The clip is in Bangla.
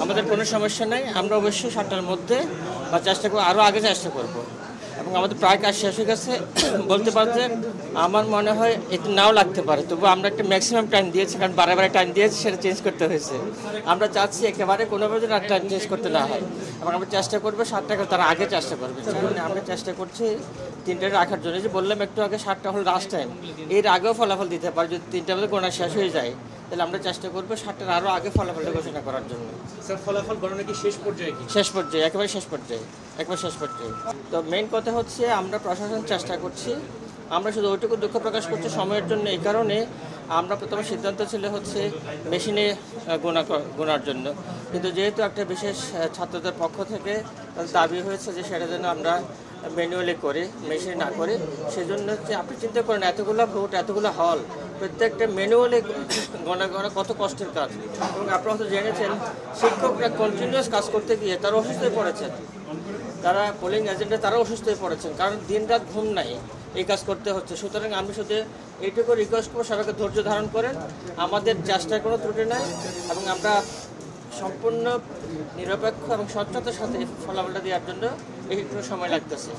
আমাদের কোনো সমস্যা নাই, আমরা অবশ্যই 7টার মধ্যে বা চেষ্টা করবো, আরও আগে চেষ্টা করব। এবং আমাদের প্রায় কাজ শেষ হয়ে গেছে বলতে পারছে। আমার মনে হয় একটু নাও লাগতে পারে, তবু আমরা একটা ম্যাক্সিমাম টাইম দিয়েছি, কারণ বারে টাইম দিয়েছি, সেটা চেঞ্জ করতে হয়েছে। আমরা চাচ্ছি একেবারে কোনোভাবে যেন আর টাইম চেঞ্জ করতে না হয়, এবং আমরা চেষ্টা করবো 7টা তার আগে চেষ্টা করবে। আমরা চেষ্টা করছি 3টায় রাখার জন্য। যে বললাম একটু আগে 7টা হল লাস্ট টাইম, এর আগেও ফলাফল দিতে পারে। যদি 3টার মধ্যে গণনা শেষ হয়ে যায়, তাহলে আমরা চেষ্টা করবো 7টার আরও আগে ফলাফলটা ঘোষণা করার জন্য। স্যার, ফলাফল গণনা কি শেষ পর্যায়ে? শেষ পর্যায়ে, একেবারে শেষ পর্যায়ে, একবার শেষ পর্যায়ে। তো মেইন কথা হচ্ছে আমরা প্রশাসন চেষ্টা করছি। আমরা শুধু ওইটুকু দুঃখ প্রকাশ করছি সময়ের জন্য। এই কারণে আমরা প্রথমে সিদ্ধান্ত ছিল হচ্ছে মেশিনে গোনার জন্য, কিন্তু যেহেতু একটা বিশেষ ছাত্রদের পক্ষ থেকে দাবি হয়েছে যে সেটা যেন আমরা ম্যানুয়ালি করি, মেশিনে না করি, সেজন্য হচ্ছে আপনি চিন্তা করেন এতগুলো ভোট, এতগুলো হল, প্রত্যেকটা ম্যানুয়ালি গণনা কত কষ্টের কাজ। এবং আপনারা হয়তো জেনেছেন শিক্ষকরা কন্টিনিউয়াস কাজ করতে গিয়ে তারা অসুস্থ হয়ে পড়েছেন, তারা পোলিং এজেন্টে তারা অসুস্থ হয়ে পড়েছেন, কারণ দিন রাত ঘুম নাই, এই কাজ করতে হচ্ছে। সুতরাং আমি শুধু এইটুকু রিকোয়েস্ট করবো সবাইকে ধৈর্য ধারণ করেন, আমাদের চেষ্টার কোনো ত্রুটি নাই, এবং আমরা সম্পূর্ণ নিরপেক্ষ এবং স্বচ্ছতার সাথে ফলাফলটা দেওয়ার জন্য একটু সময় লাগতেছে।